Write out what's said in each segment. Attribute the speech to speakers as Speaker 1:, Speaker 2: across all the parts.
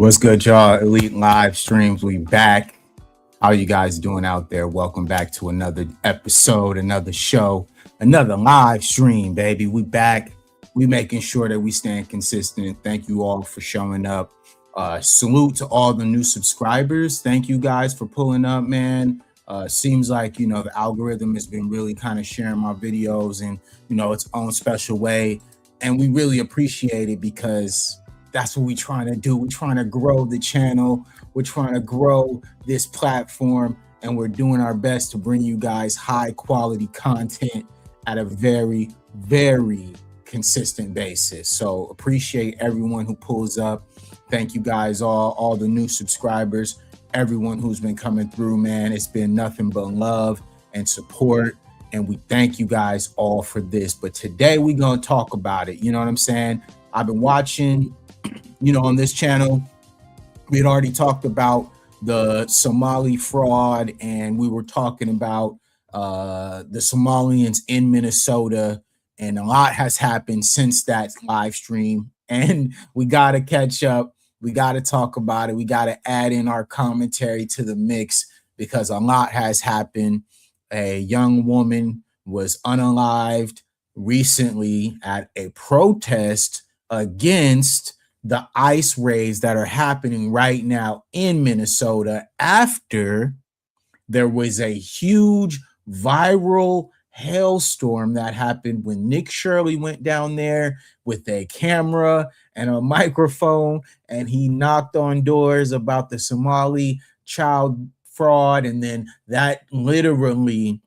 Speaker 1: What's good, y'all? Elite Live Streams, we back. How you guys doing out there? Welcome back to another episode, another show, another live stream, baby. We back. We making sure that we staying consistent. Thank you all for showing up. Salute to all the new subscribers. Thank you guys for pulling up, man. Seems like, the algorithm has been really kind of sharing my videos in, its own special way. And we really appreciate it because that's what we're trying to do. We're trying to grow the channel. We're trying to grow this platform, and we're doing our best to bring you guys high quality content at a very, very consistent basis. So appreciate everyone who pulls up. Thank you guys all the new subscribers, everyone who's been coming through, man. It's been nothing but love and support. And we thank you guys all for this. But today we're going to talk about it. You know what I'm saying? I've been watching, on this channel, we had already talked about the Somali fraud, and we were talking about the Somalians in Minnesota, and a lot has happened since that live stream, and we got to catch up. We got to talk about it. We got to add in our commentary to the mix because a lot has happened. A young woman was unalived recently at a protest against the ICE raids that are happening right now in Minnesota after there was a huge viral hailstorm that happened when Nick Shirley went down there with a camera and a microphone, and he knocked on doors about the Somali child fraud, and then that literally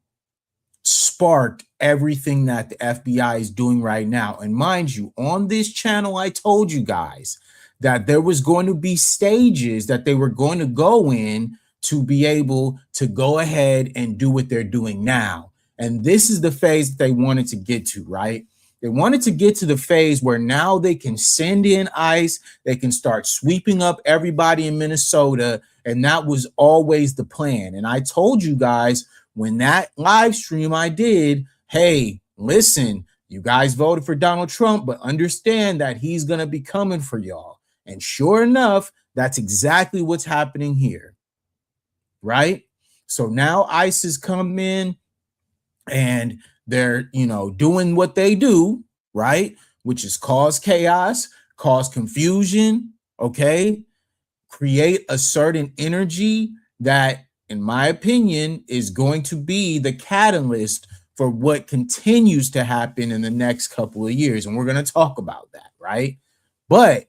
Speaker 1: sparked everything that the FBI is doing right now. And mind you, on this channel, I told you guys that there was going to be stages that they were going to go in to be able to go ahead and do what they're doing now. And this is the phase that they wanted to get to, right? They wanted to get to the phase where now they can send in ICE, they can start sweeping up everybody in Minnesota, and that was always the plan. And I told you guys when that live stream I did, hey, listen, you guys voted for Donald Trump, but understand that he's going to be coming for y'all. And sure enough, that's exactly what's happening here, right? So now ICE has come in and they're, doing what they do, right? Which is cause chaos, cause confusion, okay? Create a certain energy that, in my opinion, is going to be the catalyst for what continues to happen in the next couple of years. And we're going to talk about that, right? But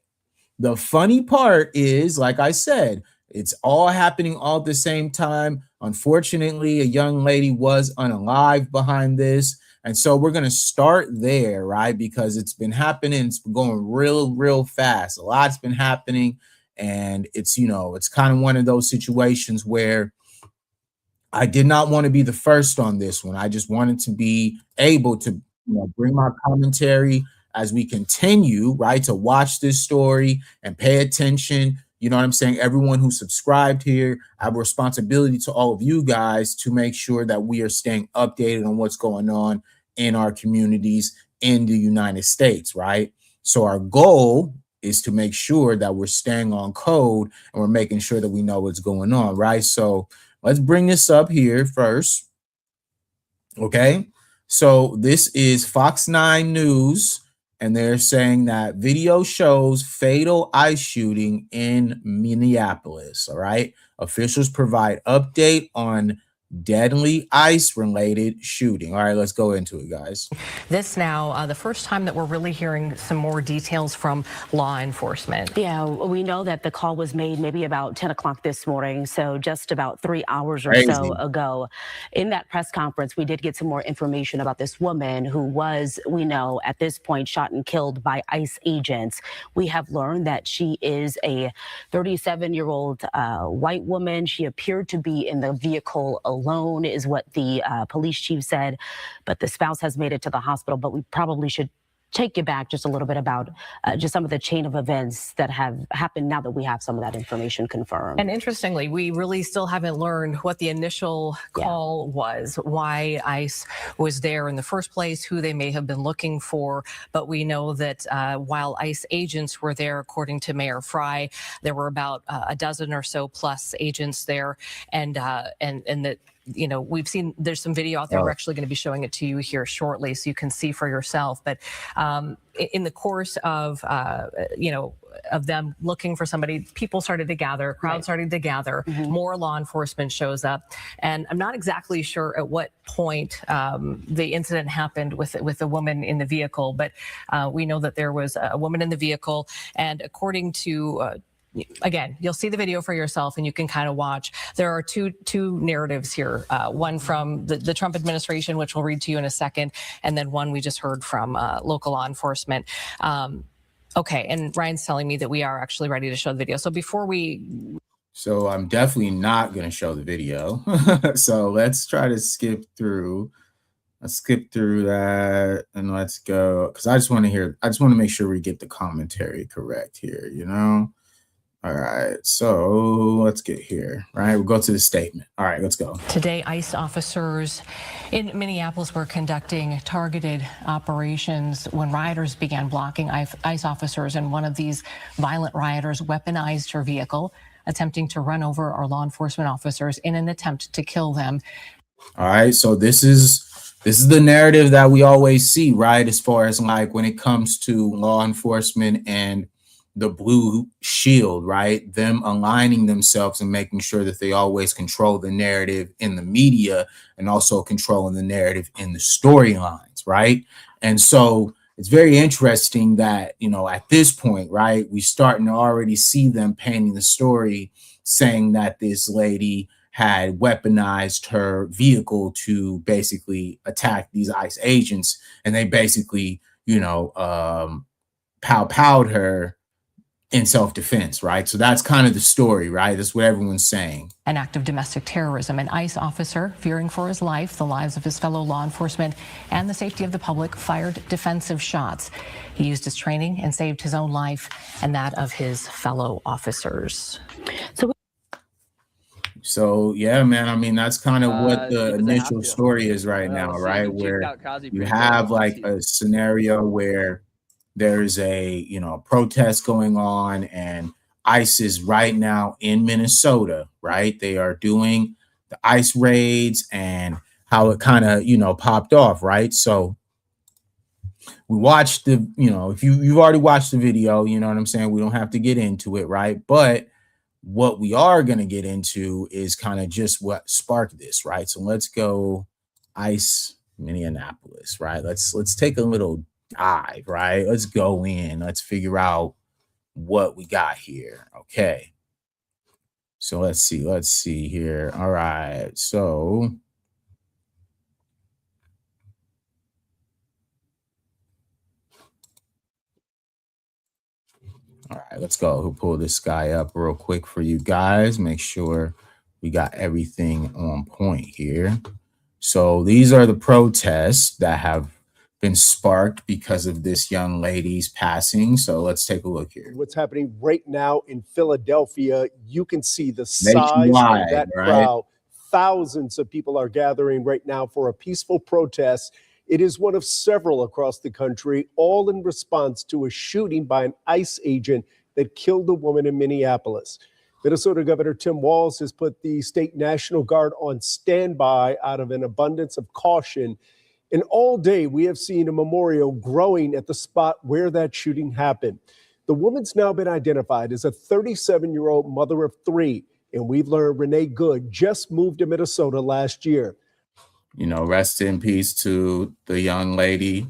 Speaker 1: the funny part is, like I said, it's all happening all at the same time. Unfortunately, a young lady was unalive behind this. And so we're going to start there, right? Because it's been happening. It's been going real fast. A lot's been happening. And it's, it's kind of one of those situations where I did not want to be the first on this one. I just wanted to be able to bring my commentary as we continue, right, to watch this story and pay attention. You know what I'm saying? Everyone who subscribed here, I have a responsibility to all of you guys to make sure that we are staying updated on what's going on in our communities in the United States, right? So our goal is to make sure that we're staying on code and we're making sure that we know what's going on, right? So let's bring this up here first, okay? So this is Fox 9 News, and they're saying that video shows fatal ICE shooting in Minneapolis, all right? Officials provide update on deadly ICE-related shooting. All right, let's go into it, guys.
Speaker 2: This now, the first time that we're really hearing some more details from law enforcement.
Speaker 3: Yeah, we know that the call was made maybe about 10 o'clock this morning, so just about 3 hours or so ago. In that press conference, we did get some more information about this woman who was, we know, at this point, shot and killed by ICE agents. We have learned that she is a 37-year-old white woman. She appeared to be in the vehicle alone, is what the police chief said, but the spouse has made it to the hospital. But we probably should take you back just a little bit about just some of the chain of events that have happened now that we have some of that information confirmed.
Speaker 2: And interestingly, we really still haven't learned what the initial call was, why ICE was there in the first place, who they may have been looking for. But we know that while ICE agents were there, according to Mayor Fry, there were about a dozen or so plus agents there, and that, you know, we've seen there's some video out there. We're actually going to be showing it to you here shortly so you can see for yourself. But in the course of, you know, of them looking for somebody, people started to gather, crowd started to gather, more law enforcement shows up. And I'm not exactly sure at what point the incident happened with the woman in the vehicle, but we know that there was a woman in the vehicle. And according to again, you'll see the video for yourself and you can kind of watch. There are two narratives here, one from the Trump administration, which we'll read to you in a second, and then one we just heard from local law enforcement. Okay, and Ryan's telling me that we are actually ready to show the video. So before we...
Speaker 1: So I'm definitely not going to show the video. So let's try to skip through. Let's skip through that and let's go. Because I just want to make sure we get the commentary correct here, you know? All right, so let's get here, right? We'll go to the statement. All right, let's go.
Speaker 2: Today, ICE officers in Minneapolis were conducting targeted operations when rioters began blocking ICE officers, and one of these violent rioters weaponized her vehicle, attempting to run over our law enforcement officers in an attempt to kill them.
Speaker 1: All right, so this is the narrative that we always see, right? As far as like when it comes to law enforcement and the blue shield, right? Them aligning themselves and making sure that they always control the narrative in the media and also controlling the narrative in the storylines, right? And so it's very interesting that, you know, at this point, right, we starting to already see them painting the story saying that this lady had weaponized her vehicle to basically attack these ICE agents, and they basically, you know, pow-powed her in self-defense, right? So that's kind of the story, right? That's what everyone's saying.
Speaker 2: An act of domestic terrorism. An ICE officer, fearing for his life, the lives of his fellow law enforcement, and the safety of the public, fired defensive shots. He used his training and saved his own life and that of his fellow officers.
Speaker 1: So yeah, man, I mean, that's kind of what the initial story is right now, right? Where you have like a scenario where there's a, you know, protest going on, and ICE is right now in Minnesota, right? They are doing the ICE raids and how it kind of, you know, popped off, right? So we watched the, you know, if you've already watched the video, you know what I'm saying? We don't have to get into it, right? But what we are going to get into is kind of just what sparked this, right? So let's go ICE Minneapolis, right? Let's take a little dive, right? Let's go in. Let's figure out what we got here. Okay. So let's see here. All right. So all right, let's go. We'll pull this guy up real quick for you guys. Make sure we got everything on point here. So these are the protests that have been sparked because of this young lady's passing. So let's take a look here.
Speaker 4: What's happening right now in Philadelphia, you can see the size of that crowd. Thousands of people are gathering right now for a peaceful protest. It is one of several across the country, all in response to a shooting by an ICE agent that killed a woman in Minneapolis. Minnesota Governor Tim Walz has put the state National Guard on standby out of an abundance of caution. And all day, we have seen a memorial growing at the spot where that shooting happened. The woman's now been identified as a 37-year-old mother of three. And we've learned Renee Good just moved to Minnesota last year.
Speaker 1: You know, rest in peace to the young lady,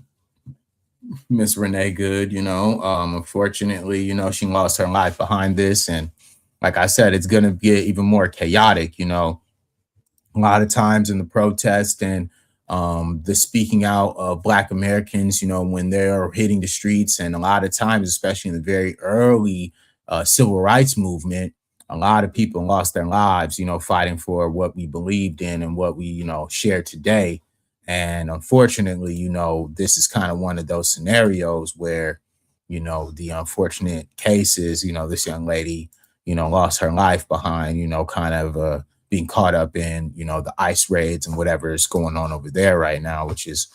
Speaker 1: Miss Renee Good. You know, unfortunately, you know, she lost her life behind this. And like I said, it's going to get even more chaotic. You know, a lot of times in the protest and the speaking out of Black Americans, you know, when they're hitting the streets, and a lot of times, especially in the very early civil rights movement, a lot of people lost their lives, you know, fighting for what we believed in and what we, you know, share today. And unfortunately, this is kind of one of those scenarios where, the unfortunate cases, this young lady, lost her life behind, kind of being caught up in, the ICE raids and whatever is going on over there right now, which is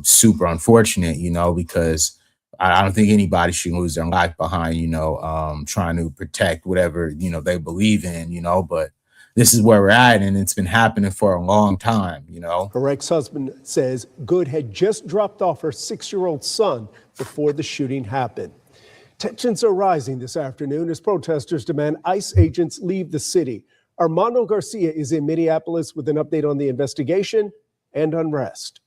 Speaker 1: super unfortunate, because I don't think anybody should lose their life behind, trying to protect whatever, they believe in, but this is where we're at, and it's been happening for a long time,
Speaker 4: Her ex-husband says Good had just dropped off her 6-year-old son before the shooting happened. Tensions are rising this afternoon as protesters demand ICE agents leave the city. Armando Garcia is in Minneapolis with an update on the investigation and unrest.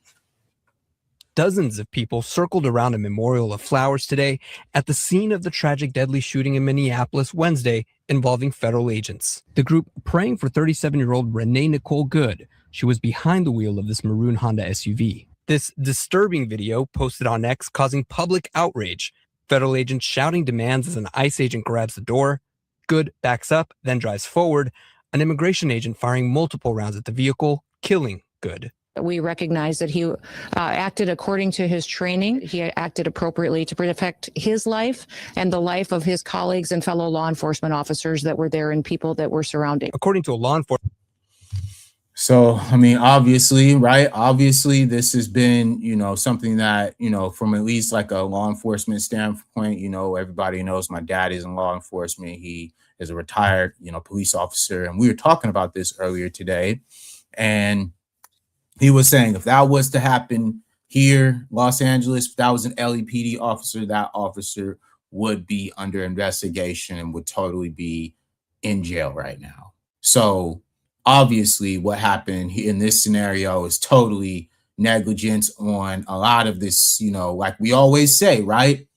Speaker 5: Dozens of people circled around a memorial of flowers today at the scene of the tragic deadly shooting in Minneapolis Wednesday involving federal agents. The group praying for 37-year-old Renee Nicole Good. She was behind the wheel of this maroon Honda SUV. This disturbing video posted on X causing public outrage. Federal agents shouting demands as an ICE agent grabs the door. Good backs up, then drives forward. An immigration agent firing multiple rounds at the vehicle, killing Good.
Speaker 6: We recognize that he acted according to his training. He acted appropriately to protect his life and the life of his colleagues and fellow law enforcement officers that were there and people that were surrounding.
Speaker 5: According to a law enforcement.
Speaker 1: So, I mean, obviously, right? Obviously, this has been, something that, from at least like a law enforcement standpoint, everybody knows my dad is in law enforcement. He is a retired, police officer. And we were talking about this earlier today. And he was saying if that was to happen here, Los Angeles, if that was an LAPD officer, that officer would be under investigation and would totally be in jail right now. So obviously what happened in this scenario is totally negligence on a lot of this, like we always say, right?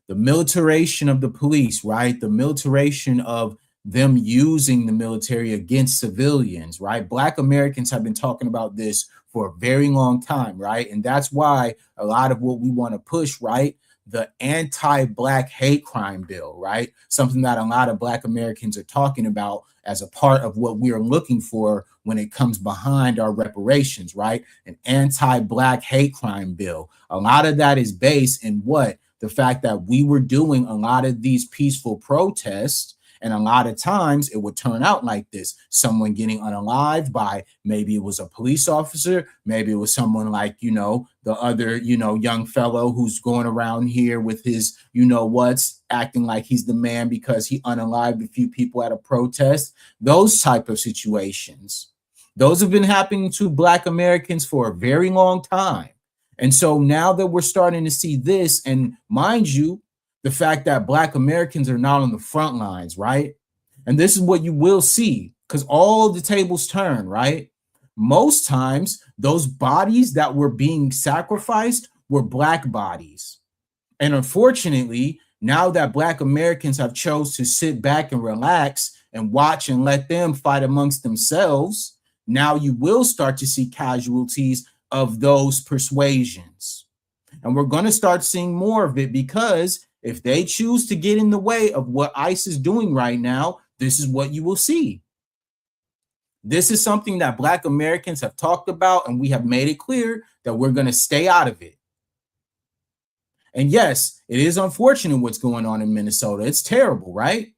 Speaker 1: The militarization of the police, right? The militarization of them using the military against civilians, right? Black Americans have been talking about this for a very long time, right? And that's why a lot of what we want to push, right? The anti-Black hate crime bill, right? Something that a lot of Black Americans are talking about as a part of what we are looking for when it comes behind our reparations, right? An anti-Black hate crime bill. A lot of that is based in what? The fact that we were doing a lot of these peaceful protests. And a lot of times it would turn out like this, someone getting unalived by, maybe it was a police officer, maybe it was someone like, the other, young fellow who's going around here with his, what's acting like he's the man because he unalived a few people at a protest. Those type of situations, those have been happening to Black Americans for a very long time. And so now that we're starting to see this, and mind you, the fact that Black Americans are not on the front lines, right? And this is what you will see because all the tables turn, right? Most times, those bodies that were being sacrificed were Black bodies. And unfortunately, now that Black Americans have chose to sit back and relax and watch and let them fight amongst themselves, now you will start to see casualties of those persuasions. And we're going to start seeing more of it because if they choose to get in the way of what ICE is doing right now, this is what you will see. This is something that Black Americans have talked about, and we have made it clear that we're going to stay out of it. And yes, it is unfortunate what's going on in Minnesota. It's terrible, right?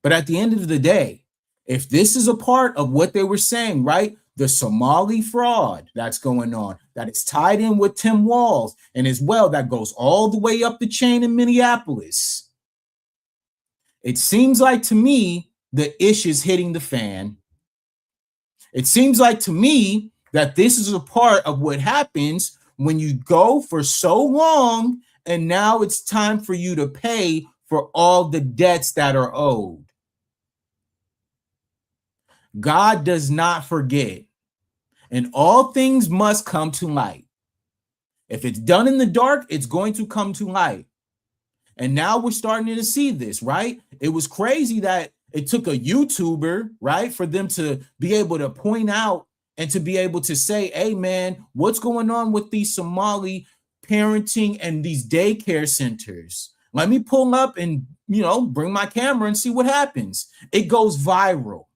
Speaker 1: But at the end of the day, if this is a part of what they were saying, right? The Somali fraud that's going on, that is tied in with Tim Walz, and as well, that goes all the way up the chain in Minneapolis. It seems like to me, the ish is hitting the fan. It seems like to me that this is a part of what happens when you go for so long, and now it's time for you to pay for all the debts that are owed. God does not forget. And all things must come to light. If it's done in the dark, it's going to come to light. And now we're starting to see this, right? It was crazy that it took a YouTuber, right, for them to be able to point out and to be able to say, hey, man, what's going on with these Somali parenting and these daycare centers? Let me pull up and, bring my camera and see what happens. It goes viral.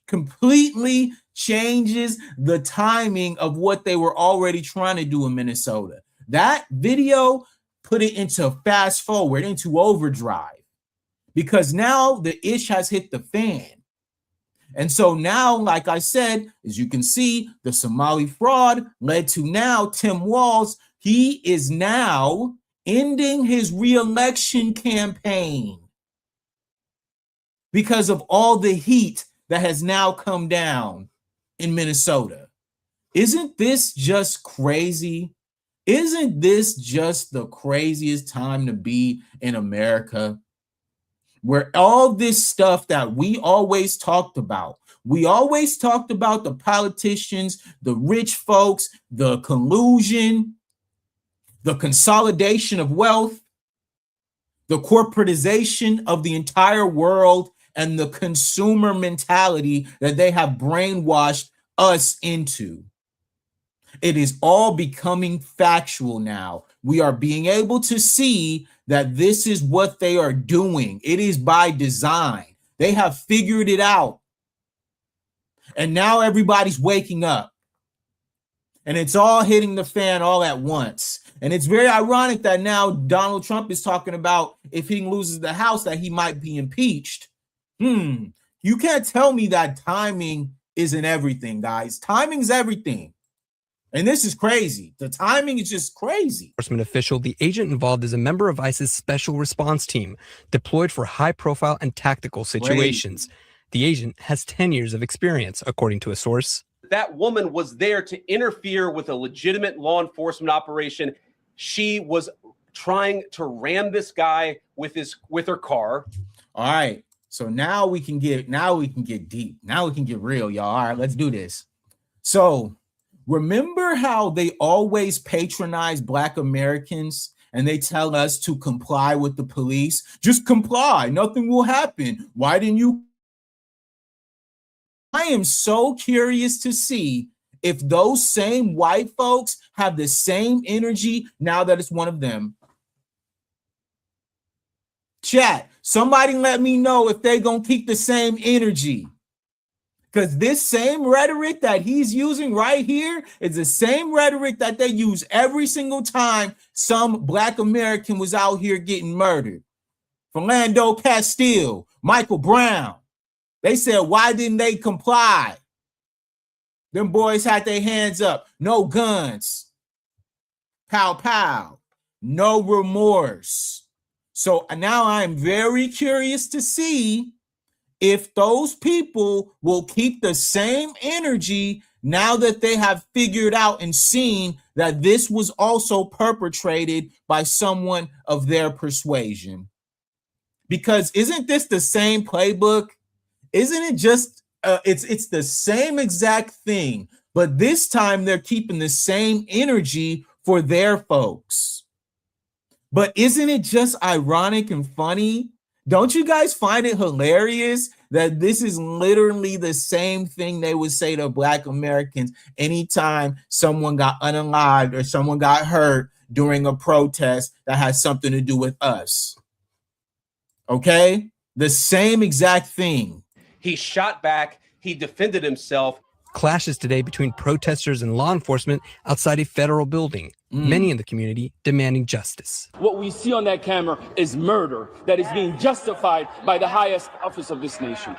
Speaker 1: Completely changes the timing of what they were already trying to do in Minnesota. That video put it into fast forward, into overdrive, because now the ish has hit the fan. And so now, like I said, as you can see, the Somali fraud led to now Tim Walz. He is now ending his re-election campaign because of all the heat that has now come down in Minnesota. Isn't this just crazy? Isn't this just the craziest time to be in America? Where all this stuff that we always talked about the politicians, the rich folks, the collusion, the consolidation of wealth, the corporatization of the entire world, and the consumer mentality that they have brainwashed us into. It is all becoming factual now. We are being able to see that this is what they are doing. It is by design. They have figured it out. And now everybody's waking up. And it's all hitting the fan all at once. And it's very ironic that now Donald Trump is talking about if he loses the House that he might be impeached. You can't tell me that timing isn't everything, guys. Timing's everything. And this is crazy. The timing is just crazy.
Speaker 5: Enforcement official, the agent involved is a member of ICE's special response team, deployed for high-profile and tactical situations.
Speaker 1: Crazy.
Speaker 5: The agent has 10 years of experience, according to a source.
Speaker 7: That woman was there to interfere with a legitimate law enforcement operation. She was trying to ram this guy with her car.
Speaker 1: All right. So now we can get deep. Now we can get real, y'all. All right, let's do this. So remember how they always patronize Black Americans and they tell us to comply with the police? Just comply. Nothing will happen. Why didn't you? I am so curious to see if those same white folks have the same energy now that it's one of them. Chat, somebody let me know if they gonna keep the same energy. Because this same rhetoric that he's using right here is the same rhetoric that they use every single time some Black American was out here getting murdered. Philando Castile, Michael Brown. They said, why didn't they comply? Them boys had their hands up. No guns. Pow, pow. No remorse. So now I'm very curious to see if those people will keep the same energy now that they have figured out and seen that this was also perpetrated by someone of their persuasion. Because isn't this the same playbook? Isn't it just, it's the same exact thing, but this time they're keeping the same energy for their folks. But isn't it just ironic and funny? Don't you guys find it hilarious that this is literally the same thing they would say to Black Americans anytime someone got unalived or someone got hurt during a protest that has something to do with us? Okay? The same exact thing.
Speaker 7: He shot back. He defended himself.
Speaker 5: Clashes today between protesters and law enforcement outside a federal building. Many in the community demanding justice.
Speaker 8: What we see on that camera is murder that is being justified by the highest office of this nation.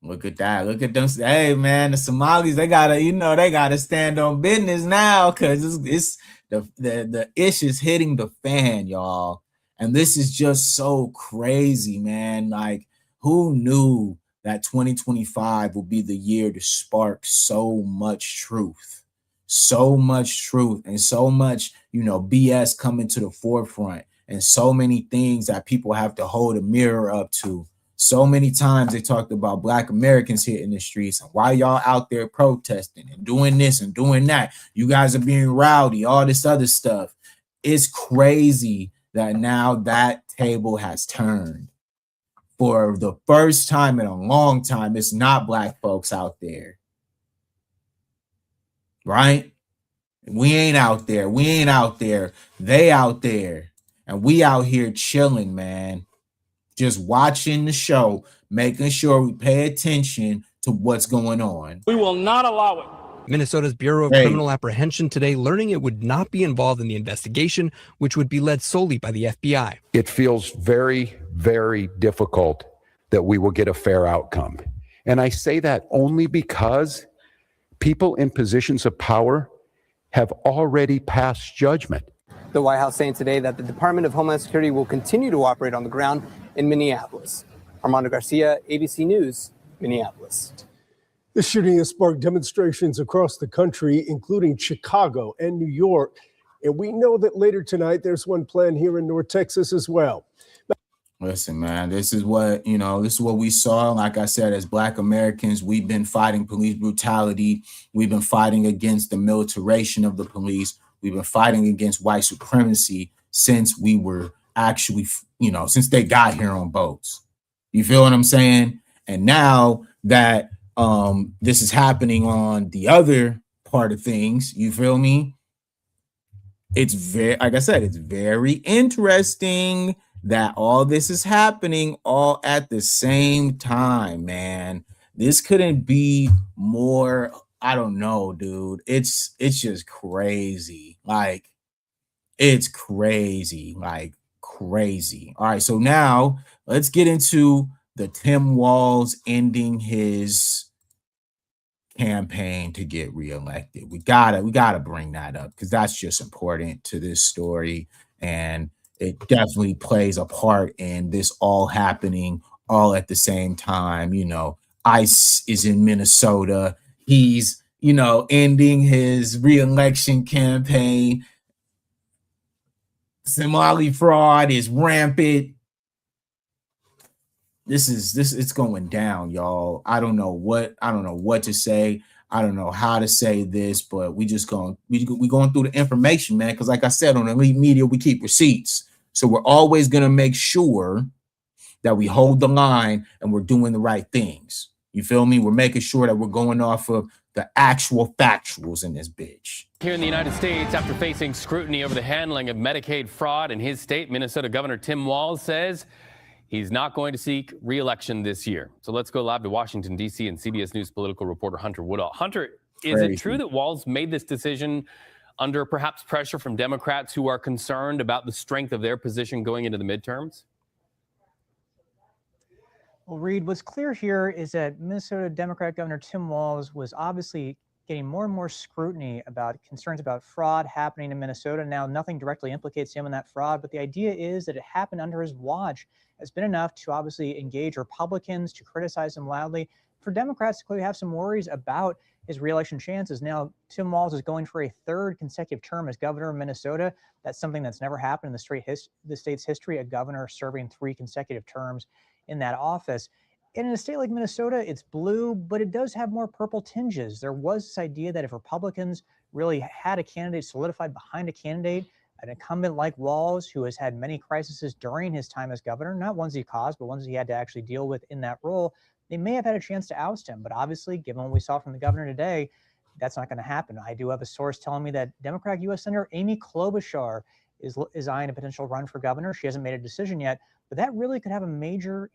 Speaker 1: Look at that. Look at them. Hey, man, the Somalis, they gotta stand on business now because it's the ish is hitting the fan, y'all. And this is just so crazy, man. Like, who knew that 2025 will be the year to spark so much truth? So much truth and so much, BS coming to the forefront, and so many things that people have to hold a mirror up to. So many times they talked about Black Americans here in the streets and why y'all out there protesting and doing this and doing that. You guys are being rowdy, all this other stuff. It's crazy that now that table has turned. For the first time in a long time, it's not Black folks out there. Right? We ain't out there. We ain't out there. They out there. And we out here chilling, man. Just watching the show, making sure we pay attention to what's going on.
Speaker 8: We will not allow it.
Speaker 5: Minnesota's Bureau of Criminal Apprehension today learning it would not be involved in the investigation, which would be led solely by the FBI.
Speaker 9: It feels very, very difficult that we will get a fair outcome. And I say that only because people in positions of power have already passed judgment.
Speaker 10: The White House saying today that the Department of Homeland Security will continue to operate on the ground in Minneapolis. Armando Garcia, ABC News, Minneapolis.
Speaker 4: The shooting has sparked demonstrations across the country, including Chicago and New York. And we know that later tonight, there's one planned here in North Texas as well.
Speaker 1: Listen, man, this is what we saw. Like I said, as Black Americans, we've been fighting police brutality. We've been fighting against the militarization of the police. We've been fighting against white supremacy since we were actually, since they got here on boats. You feel what I'm saying? And now that this is happening on the other part of things, you feel me? It's very, like I said, it's very interesting that all this is happening all at the same time, man. This couldn't be more, I don't know, dude. It's just crazy. Like, it's crazy, like crazy. All right, so now let's get into the Tim Walz ending his campaign to get reelected. We gotta bring that up because that's just important to this story, and it definitely plays a part in this all happening all at the same time. ICE is in Minnesota. He's ending his reelection campaign. Somali fraud is rampant. It's going down, y'all. I don't know what to say. I don't know how to say this, but we going through the information, man. Because like I said, on Elite Media, we keep receipts. So we're always gonna make sure that we hold the line and we're doing the right things. You feel me? We're making sure that we're going off of the actual factuals in this bitch.
Speaker 11: Here in the United States, after facing scrutiny over the handling of Medicaid fraud in his state, Minnesota Governor Tim Walz says he's not going to seek re-election this year. So let's go live to Washington, D.C. and CBS News political reporter Hunter Woodall. Hunter, is it true that Walz made this decision under perhaps pressure from Democrats who are concerned about the strength of their position going into the midterms?
Speaker 12: Well, Reed, what's clear here is that Minnesota Democrat Governor Tim Walz was obviously getting more and more scrutiny about concerns about fraud happening in Minnesota. Now, nothing directly implicates him in that fraud, but the idea is that it happened under his watch. It's been enough to obviously engage Republicans, to criticize him loudly. For Democrats to clearly have some worries about his reelection chances. Now, Tim Walz is going for a third consecutive term as governor of Minnesota. That's something that's never happened in the state's history, a governor serving 3 consecutive terms in that office. And in a state like Minnesota, it's blue, but it does have more purple tinges. There was this idea that if Republicans really had a candidate solidified behind a candidate, an incumbent like Walz, who has had many crises during his time as governor, not ones he caused, but ones he had to actually deal with in that role, they may have had a chance to oust him. But obviously, given what we saw from the governor today, that's not going to happen. I do have a source telling me that Democrat U.S. Senator Amy Klobuchar is eyeing a potential run for governor. She hasn't made a decision yet, but that really could have a major...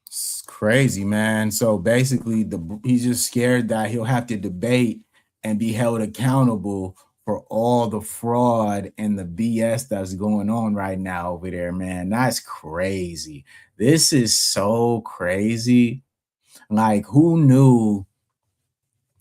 Speaker 1: It's crazy, man. So basically, he's just scared that he'll have to debate and be held accountable for all the fraud and the BS that's going on right now over there, man. That's crazy. This is so crazy. Like, who knew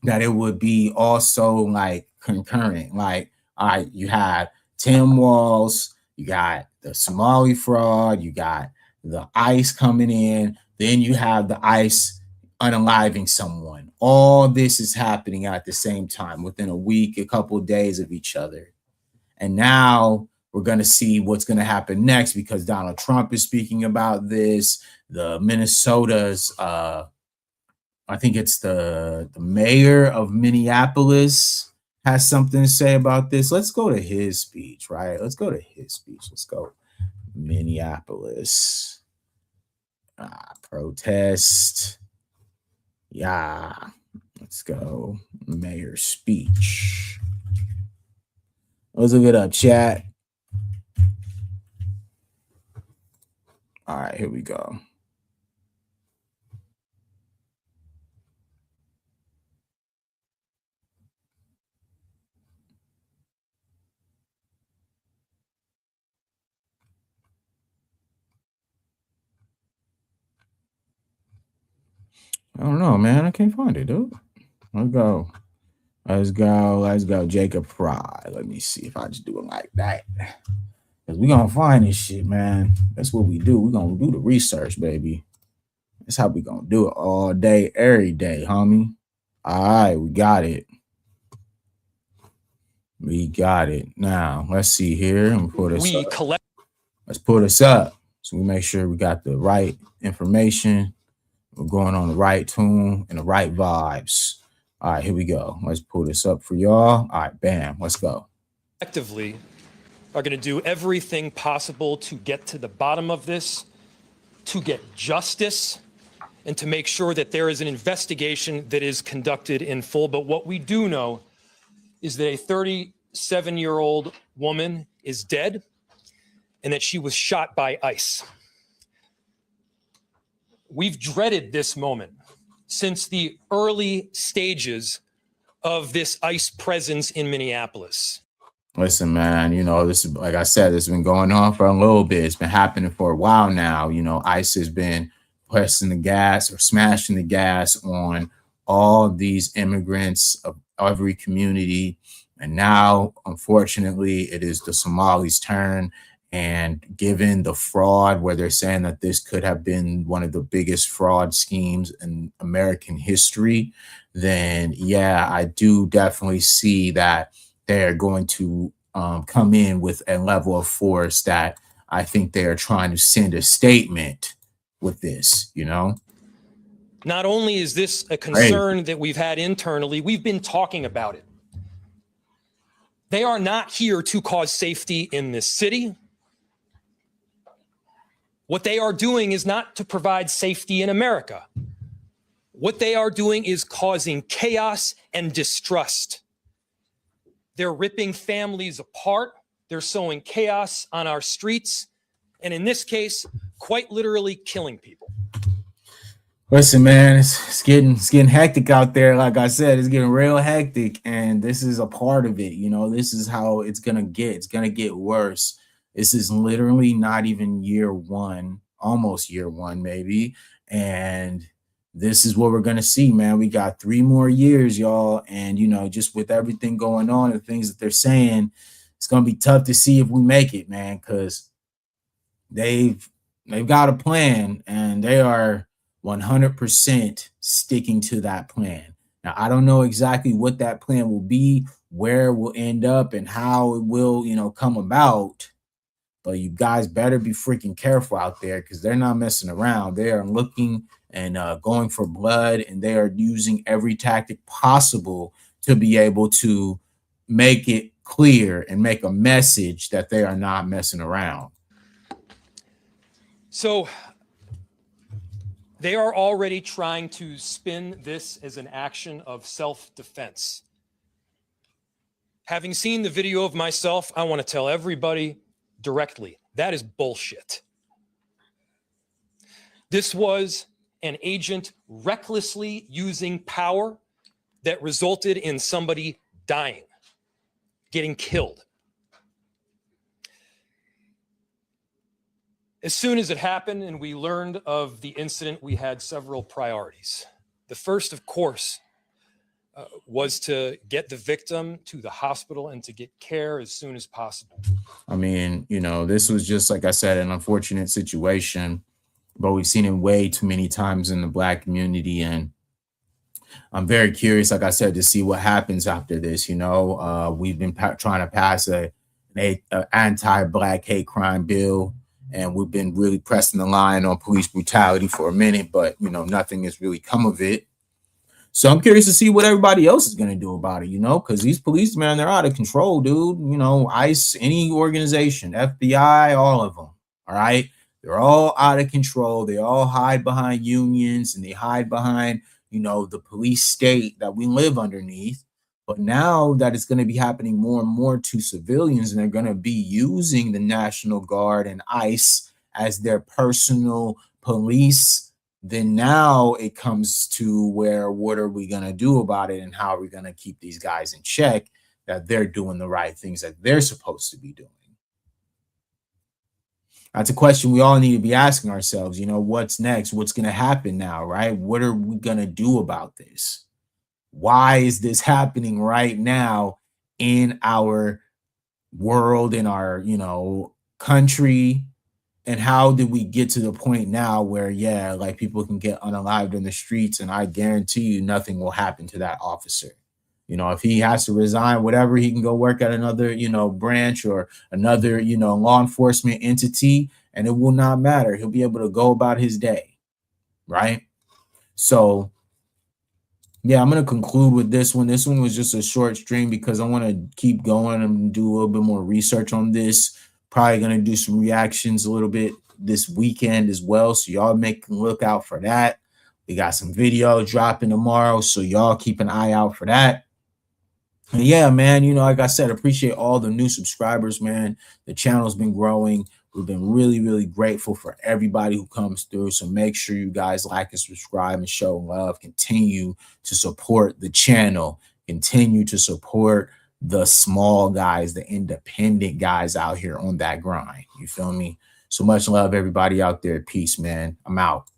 Speaker 1: that it would be also like concurrent? Like, all right, you had Tim Walz, you got the Somali fraud, you got the ICE coming in, then you have the ICE unaliving someone. All this is happening at the same time within a week, a couple of days of each other. And now we're going to see what's going to happen next because Donald Trump is speaking about this. The Minnesota's, I think it's the mayor of Minneapolis has something to say about this. Let's go to his speech, right? Let's go to his speech. Let's go. Minneapolis. Protest. Yeah. Let's go. Mayor's speech. Let's look it up, chat. All right, here we go. I don't know, man. I can't find it, dude. Let's go. Let's go, Jacob Fry. Let me see if I just do it like that. Because we're going to find this shit, man. That's what we do. We're going to do the research, baby. That's how we going to do it all day, every day, homie. All right, we got it. We got it. Now, let's see here. Let's put us up. So we make sure we got the right information. We're going on the right tune and the right vibes. All right, here we go. Let's pull this up for y'all. All right, bam, let's go.
Speaker 13: Collectively are going to do everything possible to get to the bottom of this, to get justice, and to make sure that there is an investigation that is conducted in full. But what we do know is that a 37-year-old woman is dead and that she was shot by ICE. We've dreaded this moment since the early stages of this ICE presence in Minneapolis.
Speaker 1: Listen, man, you know, this is, like I said, this has been going on for a little bit. It's been happening for a while now. You know, ICE has been pressing the gas or smashing the gas on all these immigrants of every community. And now, unfortunately, it is the Somalis' turn. And given the fraud, where they're saying that this could have been one of the biggest fraud schemes in American history, then yeah, I do definitely see that they're going to come in with a level of force that I think they are trying to send a statement with this, you know?
Speaker 13: Not only is this a concern that we've had internally, we've been talking about it. They are not here to cause safety in this city. What they are doing is not to provide safety in America. What they are doing is causing chaos and distrust. They're ripping families apart. They're sowing chaos on our streets. And in this case, quite literally killing people.
Speaker 1: Listen, man, it's getting hectic out there. Like I said, it's getting real hectic. And this is a part of it. You know, this is how it's going to get. It's going to get worse. This is literally not even year one, almost year one, maybe. And this is what we're going to see, man. We got 3 more years, y'all. And, you know, just with everything going on and things that they're saying, it's going to be tough to see if we make it, man, because they've got a plan and they are 100% sticking to that plan. Now, I don't know exactly what that plan will be, where it will end up, and how it will, you know, come about. But you guys better be freaking careful out there because they're not messing around. They are looking and going for blood, and they are using every tactic possible to be able to make it clear and make a message that they are not messing around.
Speaker 13: So they are already trying to spin this as an action of self-defense. Having seen the video of myself, I want to tell everybody directly, that is bullshit. This was an agent recklessly using power that resulted in somebody dying, getting killed. As soon as it happened and we learned of the incident, we had several priorities. The first, of course, was to get the victim to the hospital and to get care as soon as possible.
Speaker 1: I mean, you know, this was just, like I said, an unfortunate situation, but we've seen it way too many times in the Black community. And I'm very curious, like I said, to see what happens after this. You know, we've been trying to pass an anti-Black hate crime bill, and we've been really pressing the line on police brutality for a minute, but, you know, nothing has really come of it. So I'm curious to see what everybody else is going to do about it, you know, because these police, man, they're out of control, dude. You know, ICE, any organization, FBI, all of them. All right. They're all out of control. They all hide behind unions and they hide behind, you know, the police state that we live underneath. But now that it's going to be happening more and more to civilians, and they're going to be using the National Guard and ICE as their personal police, then now it comes to where, what are we going to do about it, and how are we going to keep these guys in check that they're doing the right things that they're supposed to be doing? That's a question we all need to be asking ourselves. You know, what's next? What's going to happen now, right? What are we going to do about this? Why is this happening right now in our world, in our, you know, country? And how did we get to the point now where, yeah, like people can get unalived in the streets, and I guarantee you nothing will happen to that officer. You know, if he has to resign, whatever, he can go work at another, you know, branch or another, you know, law enforcement entity, and it will not matter. He'll be able to go about his day, right? So, yeah, I'm going to conclude with this one. This one was just a short stream because I want to keep going and do a little bit more research on this. Probably going to do some reactions a little bit this weekend as well. So y'all look out for that. We got some video dropping tomorrow. So y'all keep an eye out for that. And yeah, man, you know, like I said, appreciate all the new subscribers, man. The channel's been growing. We've been really, really grateful for everybody who comes through. So make sure you guys like and subscribe and show love. Continue to support the channel. Continue to support the small guys, the independent guys out here on that grind. You feel me? So much love, everybody out there. Peace, man. I'm out.